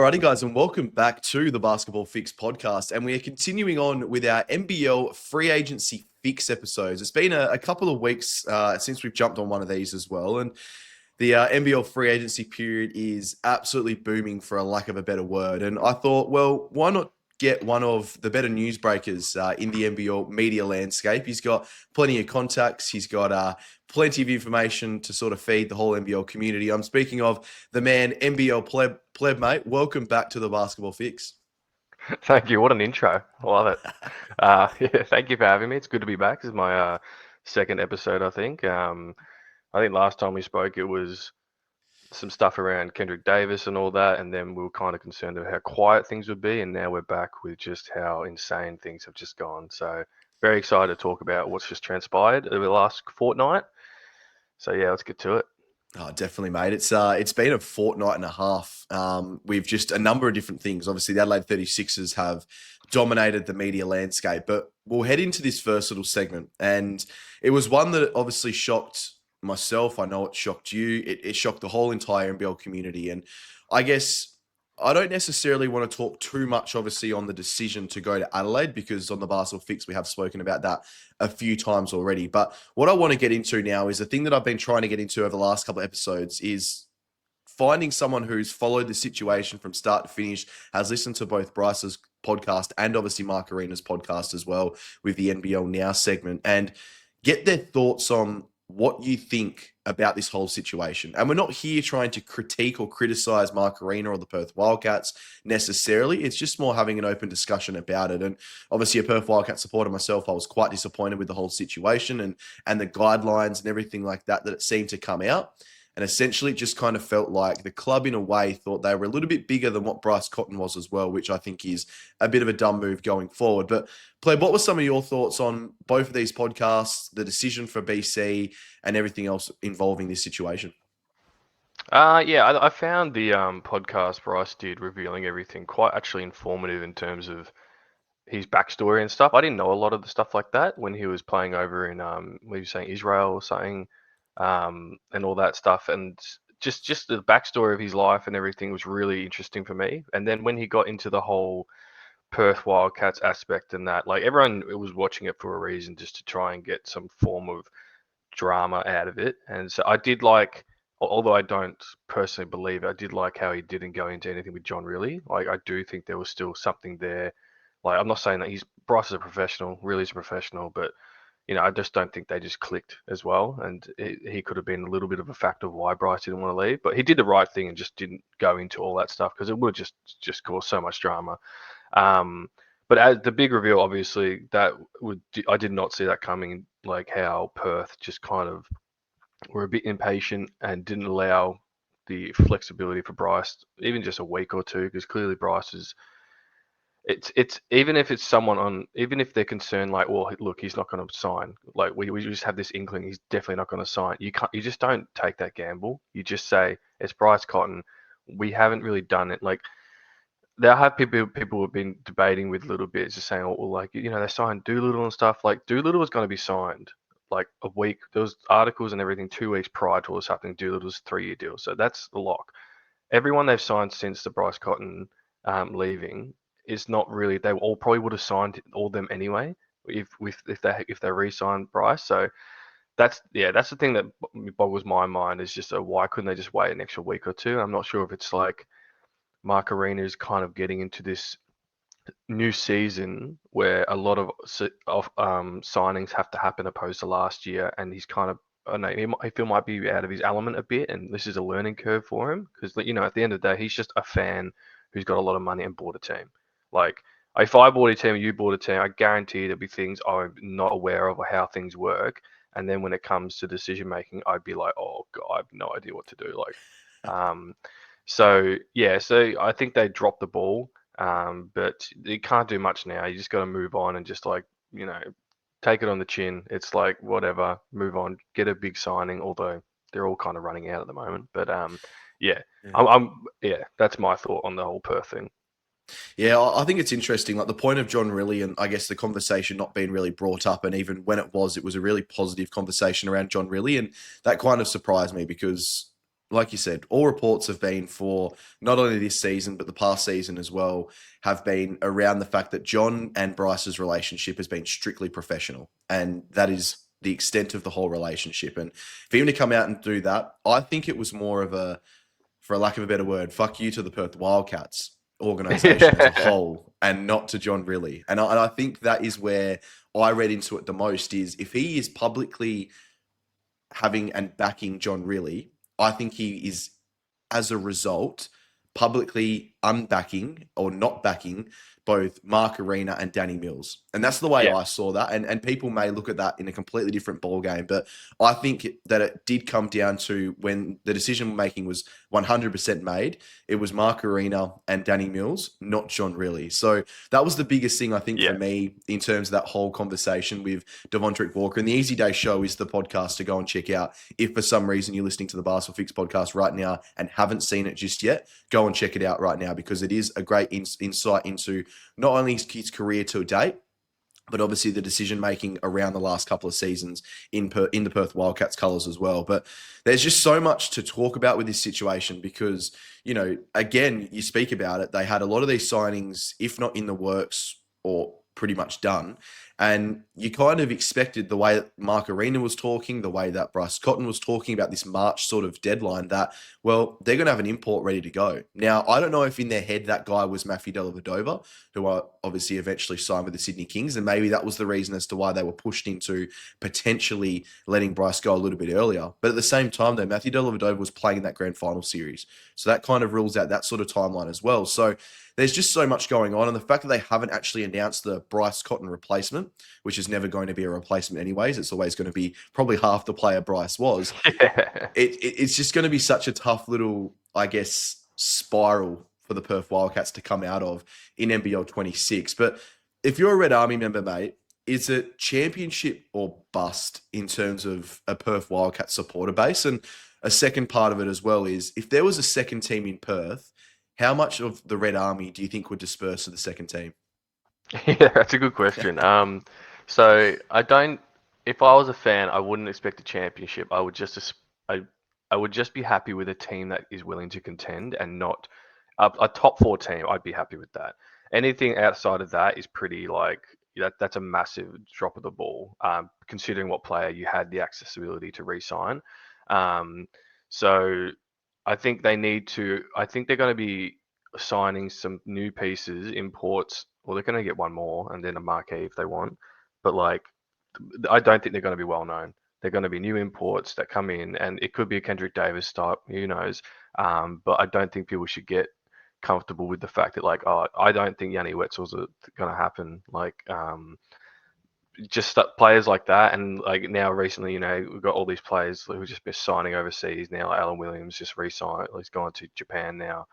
Alrighty, guys, and welcome back to the Basketball Fix podcast. And we are continuing on with our NBL free agency fix episodes. It's been a couple of weeks since we've jumped on one of these as well. And the NBL free agency period is absolutely booming, for a lack of a better word. And I thought, well, why not get one of the better newsbreakers in the NBL media landscape? He's got plenty of contacts. He's got plenty of information to sort of feed the whole NBL community. I'm speaking of the man, NBL Pleb, mate. Welcome back to the Basketball Fix. Thank you. What an intro. I love it. Yeah, thank you for having me. It's good to be back. This is my second episode, I think. I think last time we spoke, it was some stuff around Kendrick Davis and all that, and then we were kind of concerned about how quiet things would be, and now we're back with just how insane things have just gone. So very excited to talk about what's just transpired over the last fortnight. So yeah, let's get to it. Oh, definitely, mate. It's been a fortnight and a half. We've just a number of different things. Obviously, the Adelaide 36ers have dominated the media landscape, but we'll head into this first little segment. And it was one that obviously shocked myself. I know it shocked you. It shocked the whole entire NBL community. And I guess I don't necessarily want to talk too much, obviously, on the decision to go to Adelaide, because on the Basketball Fix, we have spoken about that a few times already. But what I want to get into now is the thing that I've been trying to get into over the last couple of episodes is finding someone who's followed the situation from start to finish, has listened to both Bryce's podcast and obviously Mark Arena's podcast as well with the NBL Now segment, and get their thoughts on what you think about this whole situation. And we're not here trying to critique or criticize Mark Arena or the Perth Wildcats necessarily. It's just more having an open discussion about it. And obviously a Perth Wildcat supporter myself, I was quite disappointed with the whole situation and the guidelines and everything like that it seemed to come out. And essentially it just kind of felt like the club in a way thought they were a little bit bigger than what Bryce Cotton was as well, which I think is a bit of a dumb move going forward. But Pleb, what were some of your thoughts on both of these podcasts, the decision for BC and everything else involving this situation? Yeah, I found the podcast Bryce did revealing everything quite actually informative in terms of his backstory and stuff. I didn't know a lot of the stuff like that when he was playing over in what you saying, Israel or something, and all that stuff. And just the backstory of his life and everything was really interesting for me. And then when he got into the whole Perth Wildcats aspect and that, like everyone was watching it for a reason, just to try and get some form of drama out of it. And so I did like, although I don't personally believe it, I did like how he didn't go into anything with John Riley. Like I do think there was still something there. Like I'm not saying that Bryce is a professional, really is a professional, but I just don't think they just clicked as well. And he could have been a little bit of a factor of why Bryce didn't want to leave. But he did the right thing and just didn't go into all that stuff, because it would have just caused so much drama. But as the big reveal, obviously, I did not see that coming. Like how Perth just kind of were a bit impatient and didn't allow the flexibility for Bryce, even just a week or two, because clearly Bryce is. It's even if it's someone on, even if they're concerned, like, well, look, he's not going to sign. Like we just have this inkling he's definitely not going to sign. You just don't take that gamble. You just say it's Bryce Cotton. We haven't really done it. Like there have people who have been debating with little bits, just saying, oh, well, like they signed Doolittle and stuff. Like Doolittle was going to be signed like a week. There was articles and everything 2 weeks prior to all this happening. Doolittle's 3-year deal, so that's the lock. Everyone they've signed since the Bryce Cotton leaving is not really. They all probably would have signed all them anyway if they re-signed Bryce. So that's the thing that boggles my mind, is just why couldn't they just wait an extra week or two? I'm not sure if it's like Mark Arena is kind of getting into this new season where a lot of signings have to happen opposed to last year, and he's kind of, I don't know, I feel might be out of his element a bit, and this is a learning curve for him, because at the end of the day, he's just a fan who's got a lot of money and bought a team. Like if I bought a team and you bought a team, I guarantee there'd be things I'm not aware of or how things work, and then when it comes to decision making, I'd be like, oh god, I have no idea what to do. So I think they dropped the ball, but you can't do much now. You just got to move on and just take it on the chin. It's like whatever, move on, get a big signing. Although they're all kind of running out at the moment, but yeah. That's my thought on the whole Perth thing. Yeah, I think it's interesting. Like the point of John Riley, and I guess the conversation not being really brought up, and even when it was a really positive conversation around John Riley, and that kind of surprised me because like you said, all reports have been for not only this season, but the past season as well, have been around the fact that John and Bryce's relationship has been strictly professional. And that is the extent of the whole relationship. And for him to come out and do that, I think it was more of a, for lack of a better word, fuck you to the Perth Wildcats organization as a Yeah. whole and not to John Rillie. And I think that is where I read into it the most is if he is publicly having and backing John Rillie, I think he is, as a result, publicly unbacking or not backing both Mark Arena and Danny Mills. And that's the way Yeah. I saw that. And people may look at that in a completely different ballgame, but I think that it did come down to when the decision making was 100% made, it was Mark Arena and Danny Mills, not John Rillie. So that was the biggest thing, I think, for Yeah. me in terms of that whole conversation with Devontrick Walker. And the Easy Day Show is the podcast to go and check out. If for some reason you're listening to the Basketball Fix podcast right now and haven't seen it just yet, go and check it out right now because it is a great insight into not only his career to date, but obviously the decision making around the last couple of seasons in the Perth Wildcats colours as well. But there's just so much to talk about with this situation because, again, you speak about it. They had a lot of these signings, if not in the works or pretty much done. And you kind of expected the way that Mark Arena was talking, the way that Bryce Cotton was talking about this March sort of deadline that, well, they're going to have an import ready to go. Now, I don't know if in their head that guy was Matthew Dellavedova, who obviously eventually signed with the Sydney Kings, and maybe that was the reason as to why they were pushed into potentially letting Bryce go a little bit earlier. But at the same time, though, Matthew Dellavedova was playing in that grand final series. So that kind of rules out that sort of timeline as well. So there's just so much going on. And the fact that they haven't actually announced the Bryce Cotton replacement, which is never going to be a replacement anyways, it's always going to be probably half the player Bryce was. Yeah. It's just going to be such a tough little, I guess, spiral for the Perth Wildcats to come out of in NBL 26. But if you're a Red Army member, mate, is it championship or bust in terms of a Perth Wildcats supporter base? And a second part of it as well is if there was a second team in Perth, how much of the Red Army do you think would disperse to the second team? Yeah, that's a good question. So I don't. If I was a fan, I wouldn't expect a championship. I would just be happy with a team that is willing to contend and not a top four team. I'd be happy with that. Anything outside of that is pretty like that's a massive drop of the ball. Considering what player you had the accessibility to re-sign. So I think they need to. I think they're going to be signing some new pieces, imports. Well, they're going to get one more and then a marquee if they want. But like, I don't think they're going to be well known. They're going to be new imports that come in, and it could be a Kendrick Davis type. Who knows? But I don't think people should get comfortable with the fact that like, oh, I don't think Yanni Wetzel's going to happen. Like, just players like that, and like now recently, we've got all these players who've just been signing overseas now. Like Alan Williams just re-signed; he's gone to Japan now.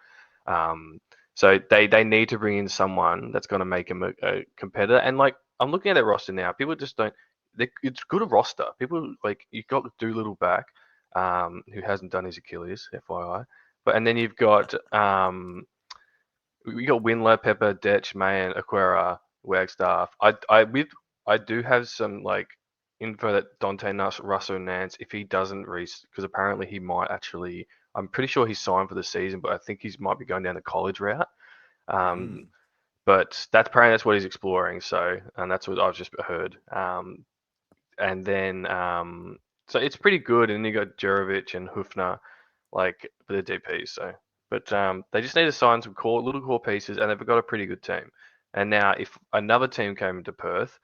So they need to bring in someone that's going to make him a competitor. And like I'm looking at their roster now, people just don't. It's good a roster. People like you've got Doolittle back, who hasn't done his Achilles, FYI. But and then you've got we got Windler, Pepper, Detch, Mayan, Aquera, Wagstaff. I do have some like info that Dante Nuss, Russell Nance, if he doesn't reach, because apparently he might actually. I'm pretty sure he's signed for the season, but I think he might be going down the college route. Mm. But that's what he's exploring. So, and that's what I've just heard. And then so it's pretty good. And you got Jerovic and Hufner, like for the DPs. So, but they just need to sign some little core pieces, and they've got a pretty good team. And now, if another team came into Perth,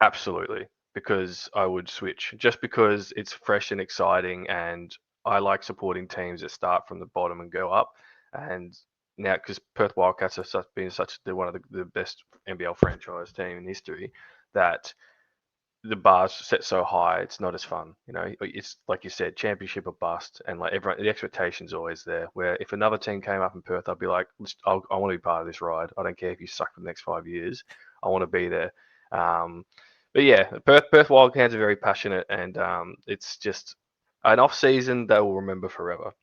absolutely, because I would switch just because it's fresh and exciting, and I like supporting teams that start from the bottom and go up. And now, because Perth Wildcats have they're one of the best NBL franchise team in history, that the bar's set so high, it's not as fun. It's like you said, championship or bust, and like everyone, the expectation's always there. Where if another team came up in Perth, I'd be like, I want to be part of this ride. I don't care if you suck for the next 5 years. I want to be there. But yeah, Perth Wildcats are very passionate, and it's just an off season they will remember forever.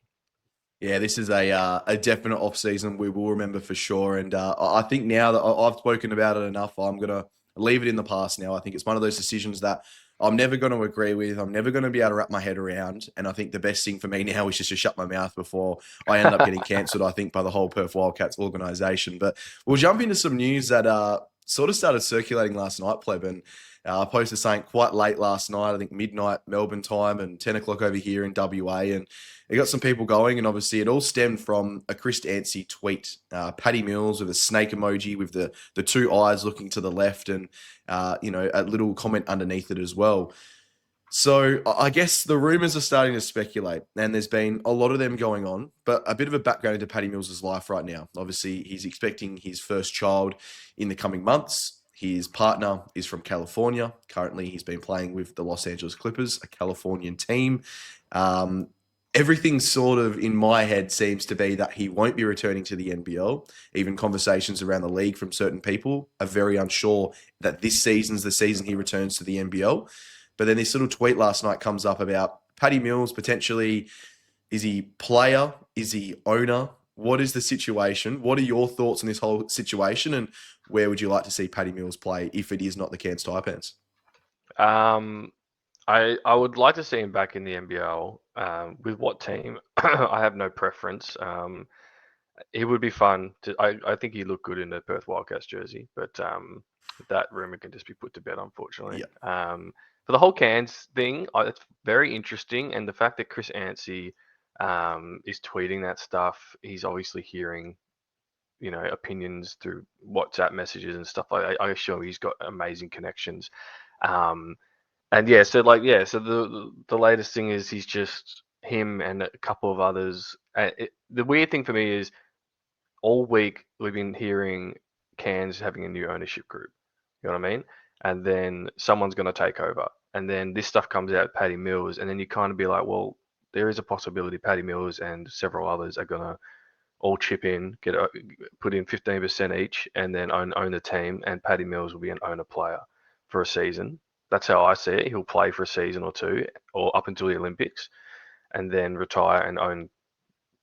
Yeah, this is a definite off season we will remember for sure. And I think now that I've spoken about it enough, I'm gonna leave it in the past now. I think it's one of those decisions that I'm never going to agree with. I'm never going to be able to wrap my head around. And I think the best thing for me now is just to shut my mouth before I end up getting cancelled, I think, by the whole Perth Wildcats organisation. But we'll jump into some news that sort of started circulating last night, Pleb. And I posted something quite late last night, I think midnight Melbourne time and 10 o'clock over here in WA. And it got some people going. And obviously it all stemmed from a Chris Anstey tweet. Paddy Mills with a snake emoji with the two eyes looking to the left and, a little comment underneath it as well. So I guess the rumours are starting to speculate, and there's been a lot of them going on. But a bit of a background into Paddy Mills' life right now. Obviously, he's expecting his first child in the coming months. His partner is from California. Currently, he's been playing with the Los Angeles Clippers, a Californian team. Everything sort of in my head seems to be that he won't be returning to the NBL. Even conversations around the league from certain people are very unsure that this season's the season he returns to the NBL. But then this little tweet last night comes up about Paddy Mills potentially. Is he player? Is he owner? What is the situation? What are your thoughts on this whole situation? And where would you like to see Paddy Mills play if it is not the Cairns Taipans? I would like to see him back in the NBL. With what team? I have no preference. It would be fun. I think he looked good in the Perth Wildcats jersey, but that rumor can just be put to bed, unfortunately. Yeah. For the whole Cairns thing, it's very interesting, and the fact that Chris Anstey is tweeting that stuff, he's obviously hearing, opinions through WhatsApp messages and stuff like that. I assure he's got amazing connections. And so the latest thing is he's just him and a couple of others. The weird thing for me is all week we've been hearing Cairns having a new ownership group. You know what I mean? And then someone's going to take over. And then this stuff comes out, Paddy Mills, and then you kind of be like, well, there is a possibility Paddy Mills and several others are going to all chip in, put in 15% each, and then own the team, and Paddy Mills will be an owner player for a season. That's how I see it. He'll play for a season or two, or up until the Olympics, and then retire and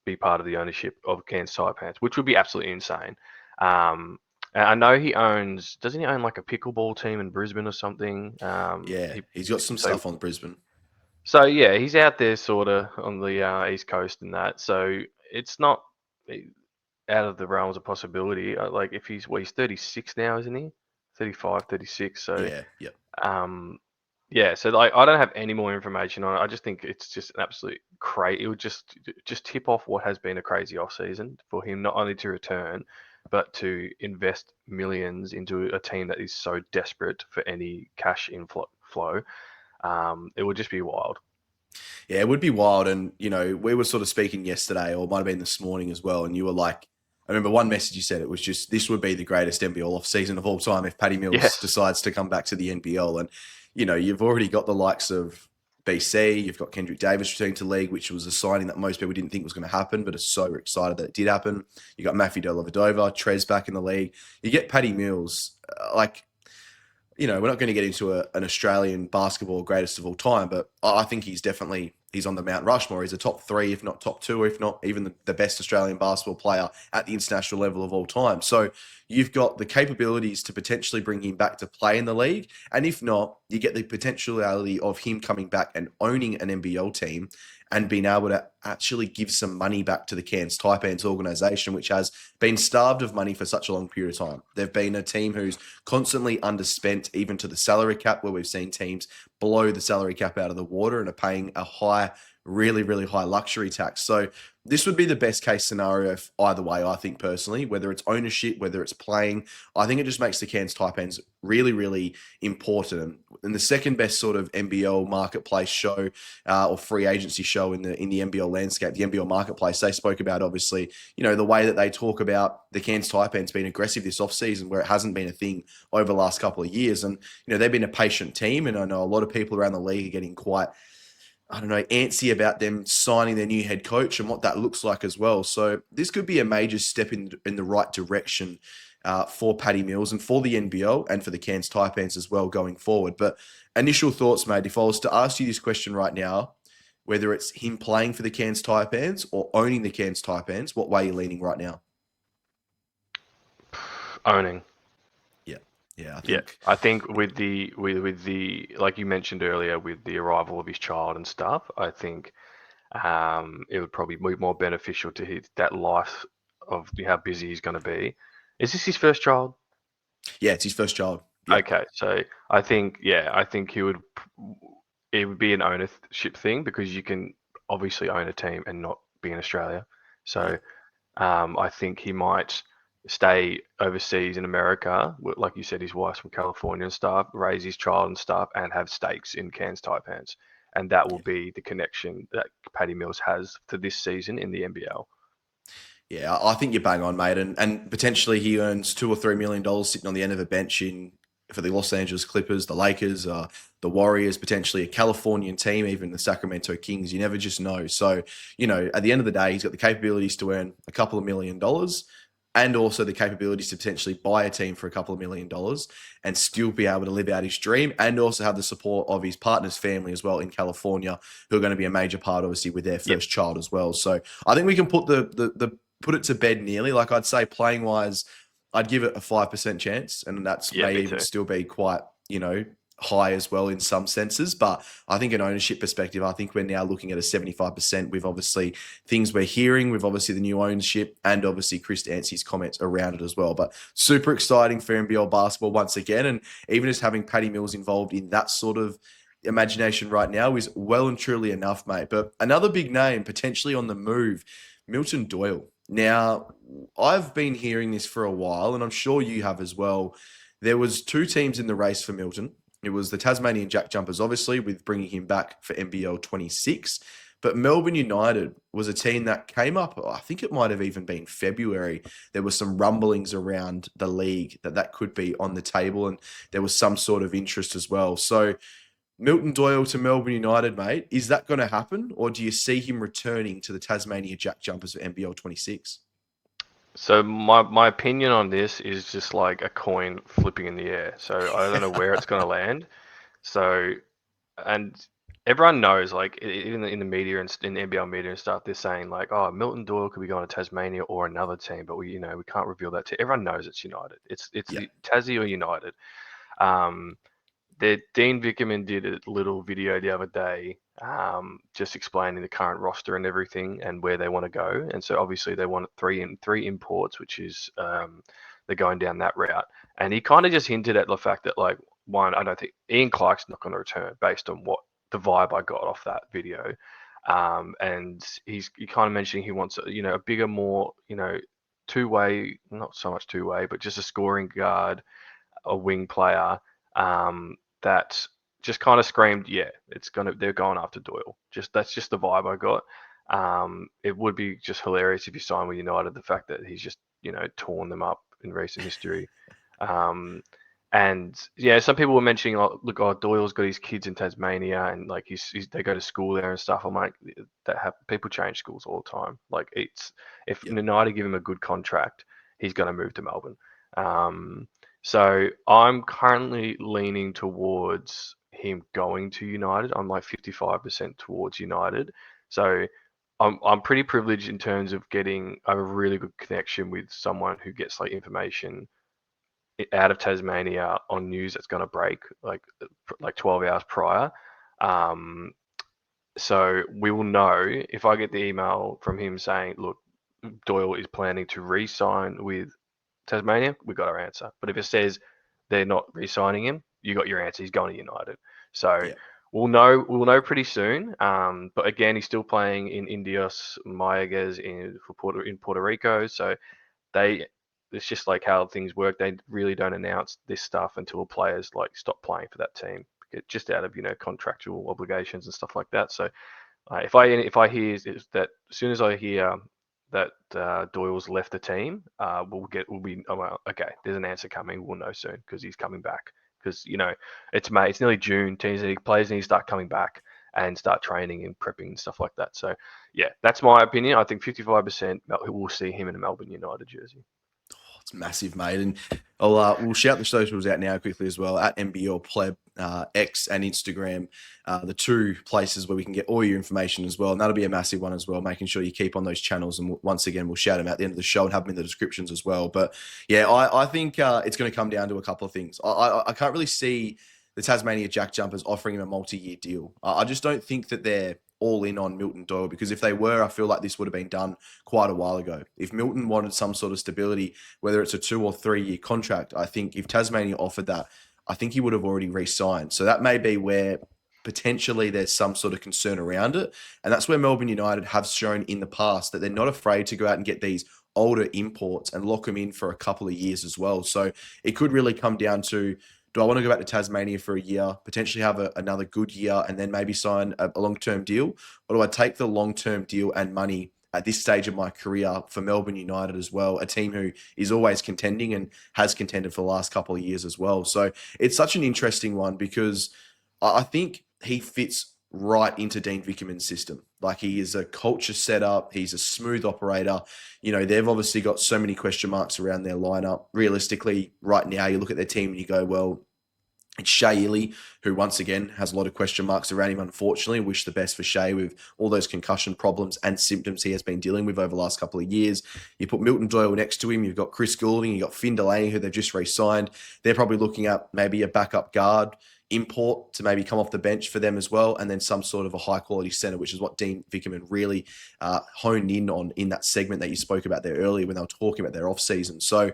be part of the ownership of Cairns Taipans, which would be absolutely insane. And I know doesn't he own like a pickleball team in Brisbane or something? Yeah, he's got some stuff on Brisbane. So yeah, he's out there sort of on the East Coast and that. So it's not out of the realms of possibility. Like if he's 36 now, isn't he? 35, 36. So Yeah. So like I don't have any more information on it. I just think it's just an absolute crazy. It would just tip off what has been a crazy off season for him, not only to return, but to invest millions into a team that is so desperate for any cash inflow. It would just be wild. Yeah, it would be wild. And, we were sort of speaking yesterday, or it might have been this morning as well. And you were like, I remember one message you said, it was just, this would be the greatest NBL off season of all time if Paddy Mills decides to come back to the NBL. And, you've already got the likes of BC, you've got Kendrick Davis returning to league, which was a signing that most people didn't think was going to happen, but are so excited that it did happen. You got Matthew Dellavedova, Trez back in the league. You get Paddy Mills, we're not going to get into an Australian basketball greatest of all time, but I think he's on the Mount Rushmore. He's a top 3, if not top 2, if not even the best Australian basketball player at the international level of all time. So you've got the capabilities to potentially bring him back to play in the league. And if not, you get the potentiality of him coming back and owning an NBL team and being able to actually give some money back to the Cairns Taipans organisation, which has been starved of money for such a long period of time. They've been a team who's constantly underspent, even to the salary cap, where we've seen teams blow the salary cap out of the water and are paying a high, really, really high luxury tax. So this would be the best case scenario either way, I think personally, whether it's ownership, whether it's playing. I think it just makes the Cairns Taipans really, really important. And the second best sort of NBL marketplace show or free agency show in the NBL landscape, the NBL marketplace, they spoke about obviously, the way that they talk about the Cairns Taipans being aggressive this offseason where it hasn't been a thing over the last couple of years. And, they've been a patient team. And I know a lot of people around the league are getting quite antsy about them signing their new head coach and what that looks like as well. So this could be a major step in the right direction for Paddy Mills and for the NBL and for the Cairns Taipans as well going forward. But initial thoughts, mate, if I was to ask you this question right now, whether it's him playing for the Cairns Taipans or owning the Cairns Taipans, what way are you leaning right now? Owning. Yeah. Yeah, I Yeah, think. I think with the like you mentioned earlier, with the arrival of his child and stuff, I think it would probably be more beneficial to his that life of how busy he's going to be. Is this his first child? Yeah, it's his first child. Yeah, Okay, so I think yeah, I think he would. It would be an ownership thing because you can obviously own a team and not be in Australia. yeah. So I think he might stay overseas in America, like you said, his wife's from California and stuff, raise his child and stuff, and have stakes in Cairns Taipans, and that will Yeah. be the connection that Paddy Mills has for this season in the NBL. Yeah, I think you're bang on, mate. And potentially he earns $2 or $3 million sitting on the end of a bench in for the Los Angeles Clippers, the Lakers, the Warriors, potentially a Californian team, even the Sacramento Kings. You never just know. So, at the end of the day, he's got the capabilities to earn a couple of $1 million and also the capabilities to potentially buy a team for a couple of $1 million and still be able to live out his dream and also have the support of his partner's family as well in California, who are going to be a major part, obviously, with their Yep. first child as well. So I think we can put the put it to bed nearly. Like I'd say playing wise, I'd give it a 5% chance. And that's Yeah, may me even too. still be quite, high as well in some senses. But I think an ownership perspective, I think we're now looking at a 75% with obviously things we're hearing with obviously the new ownership and obviously Chris Dancy's comments around it as well. But super exciting for NBL basketball once again. And even just having Paddy Mills involved in that sort of imagination right now is well and truly enough, mate. But another big name potentially on the move, Milton Doyle. Now, I've been hearing this for a while, and I'm sure you have as well. There was two teams in the race for Milton. It was the Tasmanian Jack Jumpers, obviously, with bringing him back for NBL 26. But Melbourne United was a team that came up, I think it might have even been February. There were some rumblings around the league that could be on the table, and there was some sort of interest as well. So Milton Doyle to Melbourne United, mate, is that going to happen? Or do you see him returning to the Tasmania Jack Jumpers for NBL 26? So my opinion on this is just like a coin flipping in the air. So I don't know where it's going to land. So and everyone knows, like even in the media and in the NBL media and stuff, they're saying like, oh, Milton Doyle could be going to Tasmania or another team, but we can't reveal that to everyone. Knows it's United. It's Yeah, the Tassie or United. Um, Dean Vickerman did a little video the other day, just explaining the current roster and everything and where they want to go. And so obviously they want three imports, which is they're going down that route. And he kind of just hinted at the fact that like one, I don't think Ian Clark's not going to return based on what the vibe I got off that video. And he kind of mentioning he wants a bigger, more two-way, not so much two-way, but just a scoring guard, a wing player. That just kind of screamed, yeah, they're going after Doyle. That's just the vibe I got. It would be just hilarious if you sign with United. The fact that he's just torn them up in recent history. Um, and yeah, some people were mentioning, oh, look, Doyle's got his kids in Tasmania, and like they go to school there and stuff. I'm like, people change schools all the time. Like if yeah, United give him a good contract, he's going to move to Melbourne. Um, so I'm currently leaning towards him going to United. I'm like 55% towards United. So I'm pretty privileged in terms of getting a really good connection with someone who gets like information out of Tasmania on news that's going to break like 12 hours prior. Um, so we will know if I get the email from him saying, look, Doyle is planning to re-sign with Tasmania, we got our answer. But if it says they're not re-signing him, you got your answer. He's going to United. So yeah, we'll know pretty soon. But again, he's still playing in Indios Mayaguez in Puerto Rico. So they it's just like how things work. They really don't announce this stuff until players like stop playing for that team, just out of contractual obligations and stuff like that. So if I hear is that as soon as I hear that Doyle's left the team, we'll be oh, well, okay. There's an answer coming. We'll know soon because he's coming back. Because it's May. It's nearly June. Players need to start coming back and start training and prepping and stuff like that. So yeah, that's my opinion. I think 55% we'll see him in a Melbourne United jersey. It's massive, mate. And we'll shout the socials out now quickly as well at NBL Pleb, X and Instagram, the two places where we can get all your information as well. And that'll be a massive one as well, making sure you keep on those channels. And once again, we'll shout them at the end of the show and have them in the descriptions as well. But yeah, I think it's going to come down to a couple of things. I can't really see the Tasmania Jack Jumpers offering him a multi-year deal. I just don't think that they're all in on Milton Doyle, because if they were, I feel like this would have been done quite a while ago. If Milton wanted some sort of stability, whether it's a 2 or 3 year contract, I think if Tasmania offered that, I think he would have already re-signed. So that may be where potentially there's some sort of concern around it. And that's where Melbourne United have shown in the past that they're not afraid to go out and get these older imports and lock them in for a couple of years as well. So it could really come down to, do I want to go back to Tasmania for a year, potentially have another good year, and then maybe sign a long-term deal? Or do I take the long-term deal and money at this stage of my career for Melbourne United as well, a team who is always contending and has contended for the last couple of years as well? So it's such an interesting one, because I think he fits right into Dean Vickerman's system. Like, he is a culture setter. He's a smooth operator. You know, they've obviously got so many question marks around their lineup. Realistically, right now, you look at their team and you go, well, it's Shea Ely, who once again has a lot of question marks around him, unfortunately. Wish the best for Shea with all those concussion problems and symptoms he has been dealing with over the last couple of years. You put Milton Doyle next to him, you've got Chris Goulding, you've got Finn Delaney, who they've just re-signed. They're probably looking at maybe a backup guard import to maybe come off the bench for them as well, and then some sort of a high-quality centre, which is what Dean Vickerman really honed in on in that segment that you spoke about there earlier when they were talking about their off-season. So,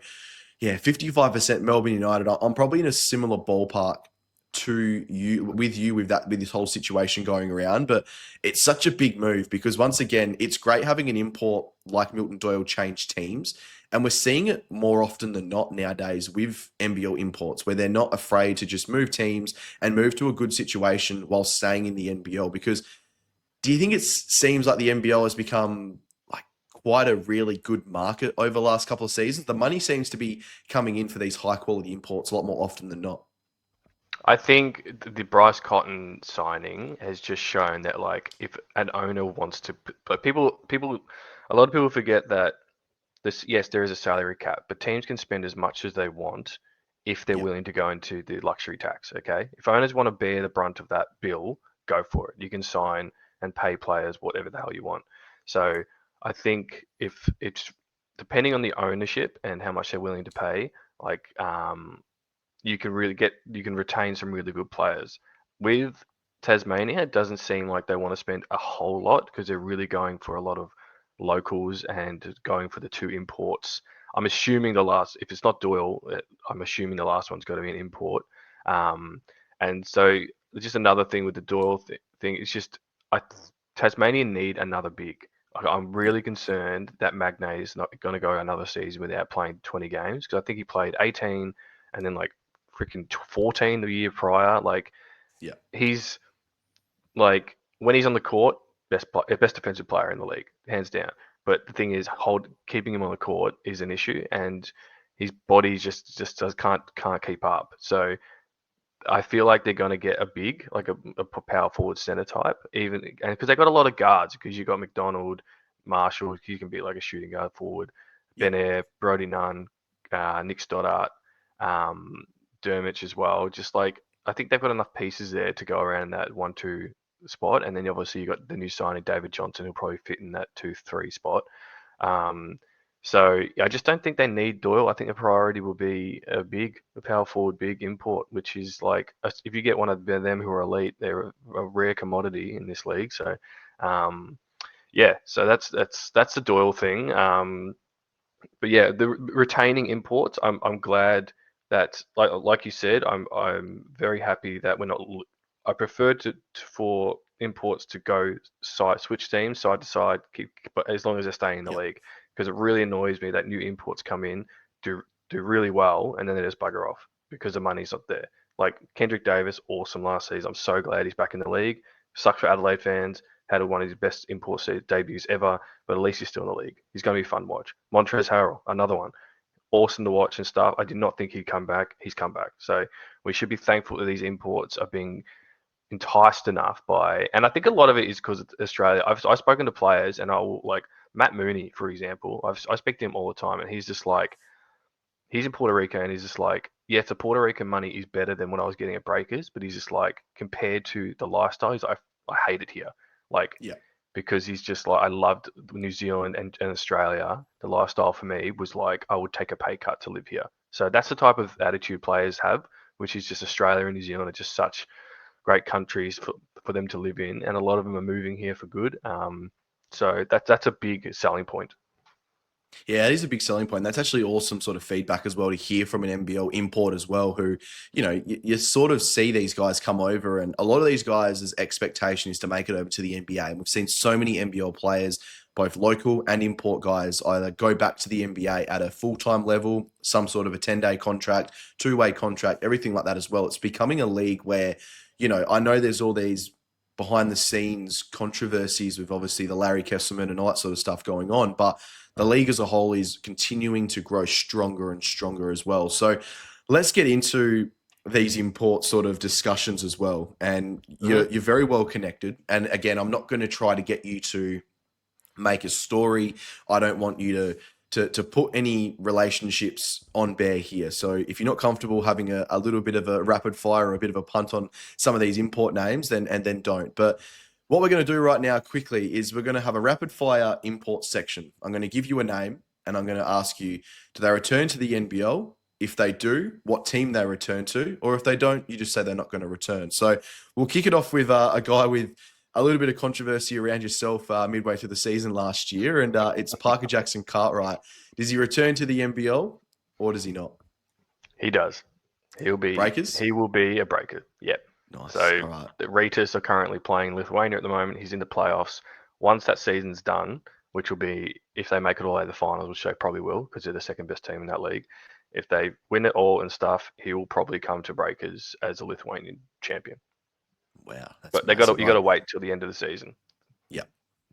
yeah, 55% Melbourne United. I'm probably in a similar ballpark to you with this whole situation going around, but it's such a big move, because once again, it's great having an import like Milton Doyle change teams, and we're seeing it more often than not nowadays with NBL imports, where they're not afraid to just move teams and move to a good situation while staying in the NBL. Because do you think it seems like the NBL has become quite a really good market over the last couple of seasons? The money seems to be coming in for these high quality imports a lot more often than not. I think the Bryce Cotton signing has just shown that, like, if an owner wants to, but a lot of people forget that yes, there is a salary cap, but teams can spend as much as they want if they're Yeah. willing to go into the luxury tax. Okay, if owners want to bear the brunt of that bill, go for it. You can sign and pay players whatever the hell you want. So I think if it's depending on the ownership and how much they're willing to pay, like you can retain some really good players. With Tasmania, it doesn't seem like they want to spend a whole lot, because they're really going for a lot of locals and going for the 2 imports. I'm assuming if it's not Doyle, I'm assuming the last one's got to be an import. And so just another thing with the Doyle thing, it's just Tasmania need another big. I'm really concerned that Magnay is not going to go another season without playing 20 games, because I think he played 18 and then like freaking 14 the year prior. Like, Yeah. he's like, when he's on the court, best defensive player in the league, hands down. But the thing is, keeping him on the court is an issue, and his body can't keep up. So I feel like they're going to get a big, like a power forward center type, even, and because they got a lot of guards, because you got McDonald, Marshall, you can be like a shooting guard forward, Yeah. Ben Air, Brody Nunn, Nick Stoddart, Dermich as well. Just like, I think they've got enough pieces there to go around that 1-2 spot, and then obviously you got the new signing David Johnson, who'll probably fit in that 2-3 spot. So I just don't think they need Doyle. I think the priority will be a power forward, big import, which is like, if you get one of them who are elite, they're a rare commodity in this league. So, yeah, so that's the Doyle thing. But yeah, the retaining imports, I'm glad that, like you said, I'm very happy that we're not. I prefer for imports to go switch teams side to side, but as long as they're staying in the Yeah. league, because it really annoys me that new imports come in, do really well, and then they just bugger off because the money's not there. Like Kendrick Davis, awesome last season. I'm so glad he's back in the league. Sucks for Adelaide fans. Had one of his best import debuts ever, but at least he's still in the league. He's going to be fun to watch. Montrezl Harrell, another one. Awesome to watch and stuff. I did not think he'd come back. He's come back. So we should be thankful that these imports are being enticed enough by, and I think a lot of it is because Australia. I've spoken to players, and I will, like Matt Mooney, for example. I speak to him all the time, and he's just like, he's in Puerto Rico and he's just like, yeah, the Puerto Rican money is better than what I was getting at Breakers, but he's just like, compared to the lifestyle, he's like, I hate it here. Like, Yeah. because he's just like, I loved New Zealand and Australia. The lifestyle for me was like, I would take a pay cut to live here. So that's the type of attitude players have, which is just Australia and New Zealand are just such great countries for them to live in, and a lot of them are moving here for good. So that's a big selling point. Yeah, it is a big selling point. That's actually awesome sort of feedback as well to hear from an NBL import as well, who, you sort of see these guys come over, and a lot of these guys' expectation is to make it over to the NBA. And we've seen so many NBL players, both local and import guys, either go back to the NBA at a full-time level, some sort of a 10-day contract, two-way contract, everything like that as well. It's becoming a league where, I know there's all these behind the scenes controversies with obviously the Larry Kesselman and all that sort of stuff going on, but the league as a whole is continuing to grow stronger and stronger as well. So let's get into these import sort of discussions as well. And you're very well connected. And again, I'm not going to try to get you to make a story. I don't want you to put any relationships on bear here. So if you're not comfortable having a little bit of a rapid fire or a bit of a punt on some of these import names, then don't. But what we're going to do right now quickly is we're going to have a rapid fire import section. I'm going to give you a name and I'm going to ask you, do they return to the NBL? If they do, what team they return to? Or if they don't, you just say they're not going to return. So we'll kick it off with a guy with a little bit of controversy around yourself midway through the season last year, and it's Parker Jackson Cartwright. Does he return to the NBL or does he not? He does. Breakers? He will be a breaker. Yep. Nice. So All right. the Ritas are currently playing Lithuania at the moment. He's in the playoffs. Once that season's done, which will be if they make it all the way to the finals, which they probably will because they're the second best team in that league. If they win it all and stuff, he will probably come to Breakers as a Lithuanian champion. Wow. But you got to wait till the end of the season. Yeah.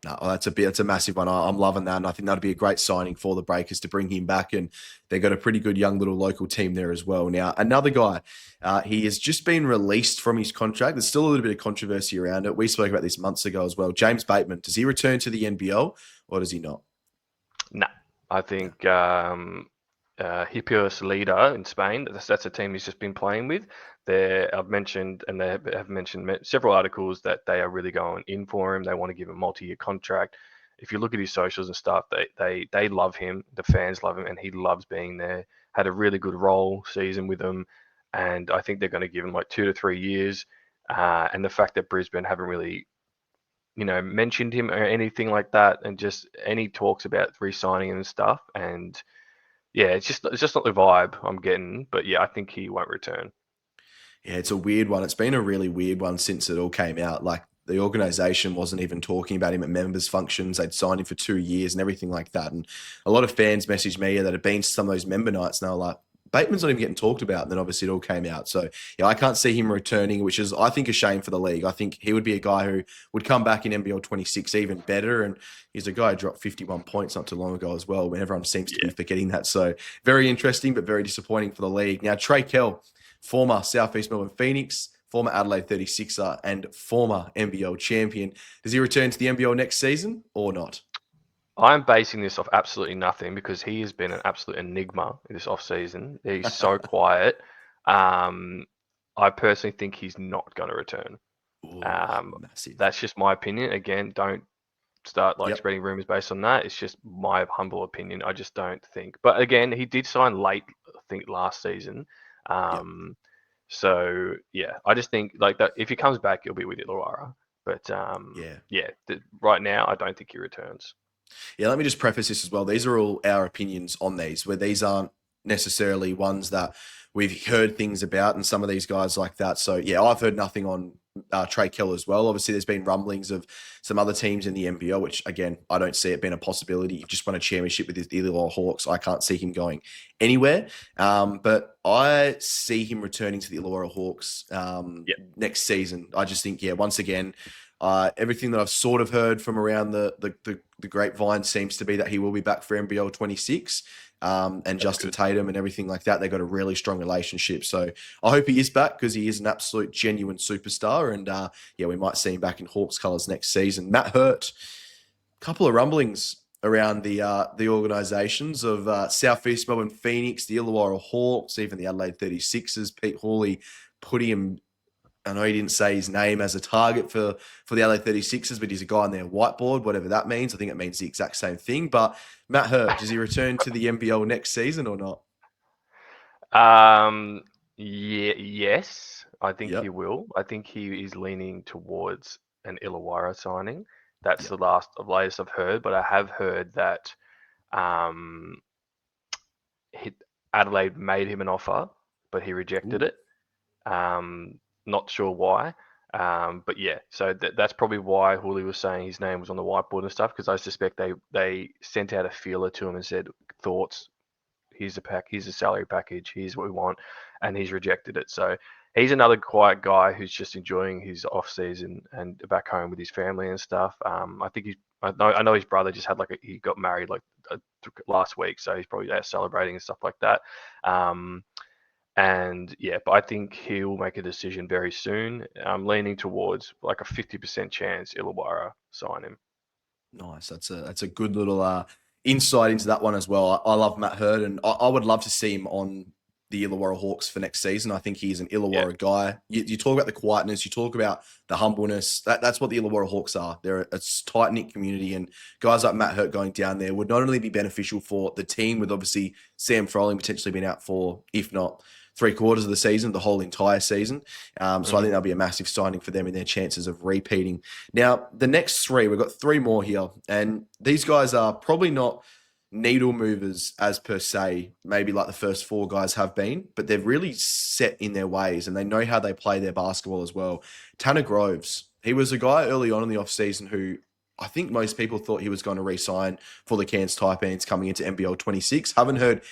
No, that's a massive one. I'm loving that, and I think that'd be a great signing for the Breakers to bring him back. And they've got a pretty good young little local team there as well. Now, another guy, he has just been released from his contract. There's still a little bit of controversy around it. We spoke about this months ago as well. James Bateman, does he return to the NBL or does he not? No, I think Hipios Leader in Spain. That's a team he's just been playing with. I've mentioned, and they have mentioned several articles that they are really going in for him. They want to give him a multi-year contract. If you look at his socials and stuff, they love him. The fans love him, and he loves being there. Had a really good role season with them, and I think they're going to give him like 2 to 3 years. And the fact that Brisbane haven't really, mentioned him or anything like that, and just any talks about re-signing him and stuff, and yeah, it's just not the vibe I'm getting. But yeah, I think he won't return. Yeah, it's a weird one. It's been a really weird one since it all came out. Like the organization wasn't even talking about him at members functions. They'd signed him for 2 years and everything like that. And a lot of fans messaged me that had been to some of those member nights and they were like, Bateman's not even getting talked about. And then obviously it all came out. So yeah, I can't see him returning, which is, I think, a shame for the league. I think he would be a guy who would come back in NBL 26 even better. And he's a guy who dropped 51 points not too long ago as well, when everyone seems to be forgetting that. So very interesting, but very disappointing for the league. Now, Trey Kell, former Southeast Melbourne Phoenix, former Adelaide 36er, and former NBL champion. Does he return to the NBL next season or not? I'm basing this off absolutely nothing because he has been an absolute enigma in this off-season. He's so quiet. I personally think he's not going to return. Ooh, massive. That's just my opinion. Again, don't start spreading rumors based on that. It's just my humble opinion. I just don't think. But again, he did sign late, I think, last season. So yeah, I just think like that. If he comes back, he'll be with Illawarra. But right now, I don't think he returns. Yeah, let me just preface this as well. These are all our opinions on these, where these aren't necessarily ones that we've heard things about, and some of these guys like that. So yeah, I've heard nothing on Trey Kell as well. Obviously, there's been rumblings of some other teams in the NBL, which again, I don't see it being a possibility. You've just won a championship with the Illawarra Hawks. I can't see him going anywhere. But I see him returning to the Illawarra Hawks next season. I just think, once again, everything that I've sort of heard from around the grapevine seems to be that he will be back for NBL 26. And that's Justin good. Tatum and everything like that. They've got a really strong relationship. So I hope he is back because he is an absolute genuine superstar. And we might see him back in Hawks colours next season. Matt Hurt, couple of rumblings around the organisations of South East Melbourne Phoenix, the Illawarra Hawks, even the Adelaide 36ers. Pete Hawley put him. I know he didn't say his name as a target for the Adelaide 36ers, but he's a guy on their whiteboard, whatever that means. I think it means the exact same thing. But Matt Hurt, does he return to the NBL next season or not? Yeah, yes, I think he Yep. will. I think he is leaning towards an Illawarra signing. That's Yep. the latest I've heard, but I have heard that um, he, Adelaide made him an offer, but he rejected Ooh, it. Not sure why. But yeah, so that's probably why Hooley was saying his name was on the whiteboard and stuff, because I suspect they sent out a feeler to him and said, thoughts, here's a pack, here's a salary package, here's what we want, and he's rejected it. So he's another quiet guy who's just enjoying his off season and back home with his family and stuff. I think I know his brother just had he got married last week, so he's probably out celebrating and stuff like that. And yeah, but I think he will make a decision very soon. I'm leaning towards like a 50% chance Illawarra sign him. nice. That's a good little insight into that one as well. I love Matt Hurd, and I would love to see him on the Illawarra Hawks for next season. I think he's an Yeah. Illawarra guy. You talk about the quietness, you talk about the humbleness. That's what the Illawarra Hawks are. They're a tight knit community, and guys like Matt Hurt going down there would not only be beneficial for the team, with obviously Sam Froling potentially being out for, if not 3/4 of the season, the whole entire season. So I think that'll be a massive signing for them in their chances of repeating. Now, the next three, we've got three more here, and these guys are probably not needle movers as per se, maybe like the first four guys have been, but they're really set in their ways and they know how they play their basketball as well. Tanner Groves, he was a guy early on in the offseason who I think most people thought he was going to re-sign for the Cairns Taipans coming into NBL 26. Haven't heard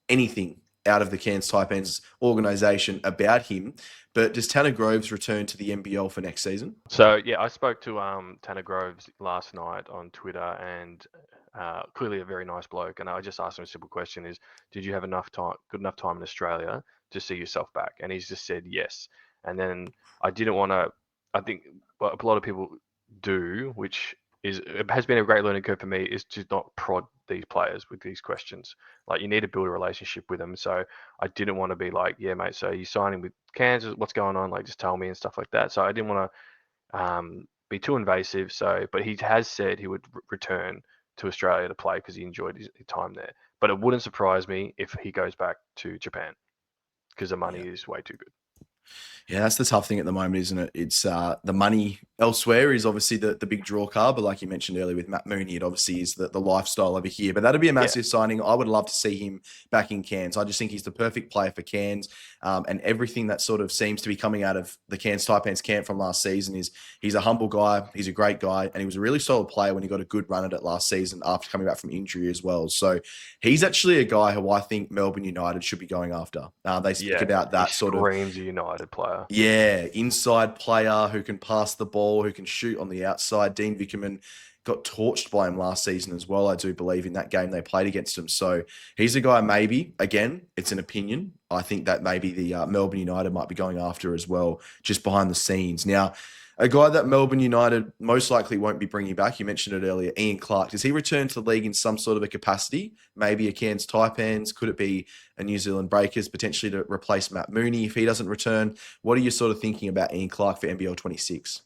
anything out of the Cairns Taipans organisation about him. But does Tanner Groves return to the NBL for next season? So yeah, I spoke to Tanner Groves last night on Twitter, and clearly a very nice bloke. And I just asked him a simple question: is did you have good enough time in Australia to see yourself back? And he's just said yes. And then I didn't want to. I think what a lot of people do, which it has been a great learning curve for me, is to not prod these players with these questions. Like, you need to build a relationship with them. So I didn't want to be like, yeah, mate, so you're signing with Kansas, what's going on? Like, just tell me and stuff like that. So I didn't want to be too invasive. So, but he has said he would return to Australia to play because he enjoyed his time there. But it wouldn't surprise me if he goes back to Japan because the money Yeah. is way too good. Yeah, that's the tough thing at the moment, isn't it? It's the money elsewhere is obviously the big draw card, but like you mentioned earlier with Matt Mooney, it obviously is the lifestyle over here. But that'd be a Yeah, massive signing. I would love to see him back in Cairns. I just think he's the perfect player for Cairns, and everything that sort of seems to be coming out of the Cairns Taipans camp from last season is he's a humble guy, he's a great guy, and he was a really solid player when he got a good run at it last season after coming back from injury as well. So he's actually a guy who I think Melbourne United should be going after. They speak yeah. about He that sort of. screams a United player. Yeah, inside player who can pass the ball, who can shoot on the outside. Dean Vickerman got torched by him last season as well, I do believe, in that game they played against him. So he's a guy, maybe, again, it's an opinion. I think that maybe the Melbourne United might be going after as well, just behind the scenes. Now, a guy that Melbourne United most likely won't be bringing back, you mentioned it earlier, Ian Clark. Does he return to the league in some sort of a capacity? Maybe a Cairns Taipans? Could it be a New Zealand Breakers, potentially to replace Matt Mooney if he doesn't return? What are you sort of thinking about Ian Clark for NBL 26?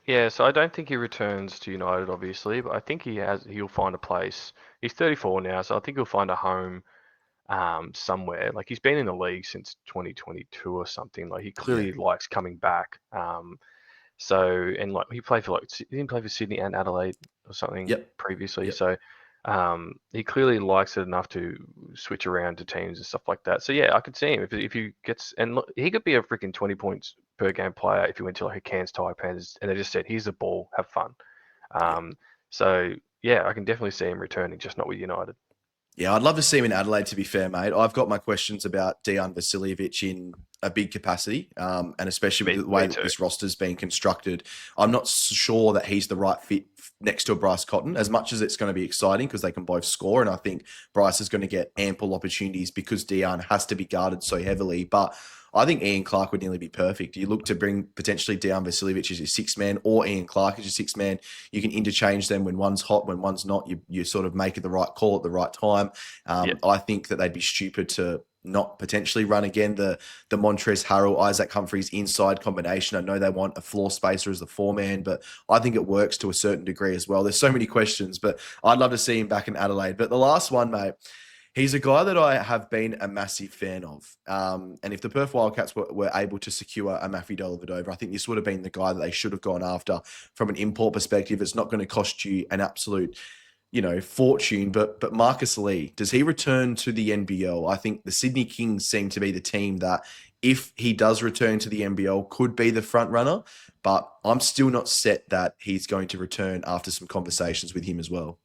Yeah, so I don't think he returns to United, obviously, but I think he'll find a place. He's 34 now, so I think he'll find a home somewhere. Like, he's been in the league since 2022 or something. Like, he Yeah. clearly likes coming back. So, and like, he played for he didn't play for Sydney and Adelaide or something Yep. previously. Yep. So, he clearly likes it enough to switch around to teams and stuff like that. So yeah, I could see him if he gets, and look, he could be a freaking 20 points per game player if he went to like a Cairns Taipans and they just said, here's the ball, have fun. Yeah. So yeah, I can definitely see him returning, just not with United. Yeah, I'd love to see him in Adelaide, to be fair, mate. I've got my questions about Dejan Vasiljevic in a big capacity, and especially with the way Me that too. this roster's been constructed. I'm not sure that he's the right fit next to a Bryce Cotton, as much as it's going to be exciting because they can both score. And I think Bryce is going to get ample opportunities because Dejan has to be guarded so heavily. But I think Ian Clark would nearly be perfect. You look to bring potentially Dejan Vasiljevic as your six man or Ian Clark as your six man. You can interchange them when one's hot, when one's not. You sort of make it the right call at the right time. Yeah. I think that they'd be stupid to not potentially run again the Montrezl Harrell, Isaac Humphries inside combination. I know they want a floor spacer as the four man, but I think it works to a certain degree as well. There's so many questions, but I'd love to see him back in Adelaide. But the last one, mate, he's a guy that I have been a massive fan of. And if the Perth Wildcats were able to secure a Mafi Dellavedova, I think this would have been the guy that they should have gone after from an import perspective. It's not going to cost you an absolute fortune, but Marcus Lee, does he return to the NBL? I think the Sydney Kings seem to be the team that, if he does return to the NBL, could be the front runner, but I'm still not set that he's going to return after some conversations with him as well.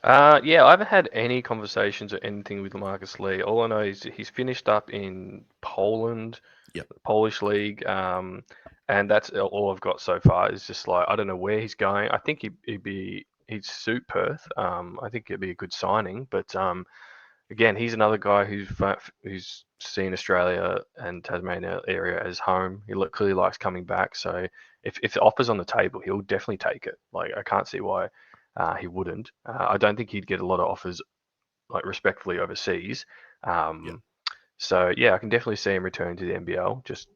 Yeah, I haven't had any conversations or anything with Marcus Lee. All I know is he's finished up in Poland, Yep. the Polish league, and that's all I've got so far. Is just like, I don't know where he's going. I think he'd suit Perth. I think it'd be a good signing, but again, he's another guy who's seen Australia and Tasmania area as home. He clearly likes coming back. So if the offer's on the table, he'll definitely take it. Like, I can't see why he wouldn't. I don't think he'd get a lot of offers, like, respectfully, overseas. Yep. So yeah, I can definitely see him returning to the NBL. Just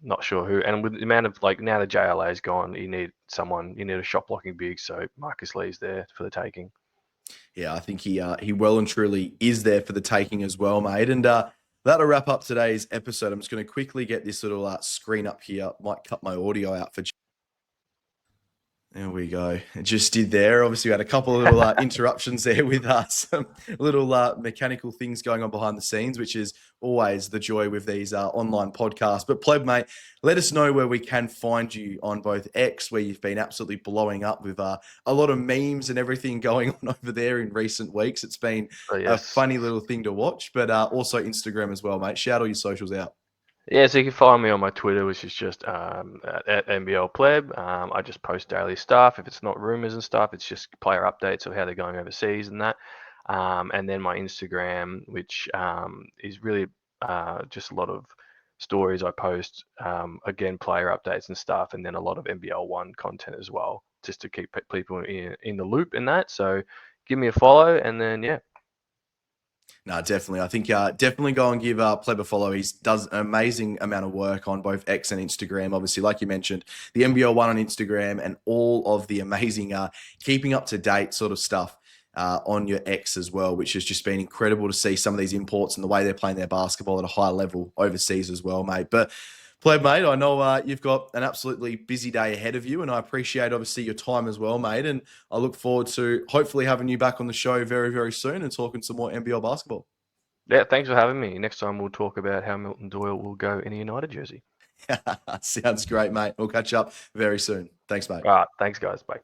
not sure who. And with the amount of, like, now the JLA is gone, you need a shot blocking big. So Marcus Lee's there for the taking. Yeah, I think he well and truly is there for the taking as well, mate. And that'll wrap up today's episode. I'm just going to quickly get this little screen up here. Might cut my audio out for. There we go. It just did there. Obviously, we had a couple of little interruptions there with some little mechanical things going on behind the scenes, which is always the joy with these online podcasts. But Pleb, mate, let us know where we can find you on both X, where you've been absolutely blowing up with a lot of memes and everything going on over there in recent weeks. It's been a funny little thing to watch, but also Instagram as well, mate. Shout all your socials out. Yeah, so you can find me on my Twitter, which is just at NBL Pleb. I just post daily stuff. If it's not rumors and stuff, it's just player updates of how they're going overseas and that. And then my Instagram, which is really just a lot of stories I post. Again, player updates and stuff, and then a lot of NBL One content as well, just to keep people in the loop in that. So give me a follow, and then yeah. No, definitely. I think definitely go and give Pleb a follow. He does an amazing amount of work on both X and Instagram. Obviously, like you mentioned, the NBL One on Instagram and all of the amazing keeping up to date sort of stuff on your X as well, which has just been incredible to see some of these imports and the way they're playing their basketball at a high level overseas as well, mate. But Pleb, mate, I know you've got an absolutely busy day ahead of you, and I appreciate, obviously, your time as well, mate. And I look forward to hopefully having you back on the show very, very soon and talking some more NBL basketball. Yeah, thanks for having me. Next time we'll talk about how Milton Doyle will go in a United jersey. Sounds great, mate. We'll catch up very soon. Thanks, mate. All right, thanks, guys. Bye.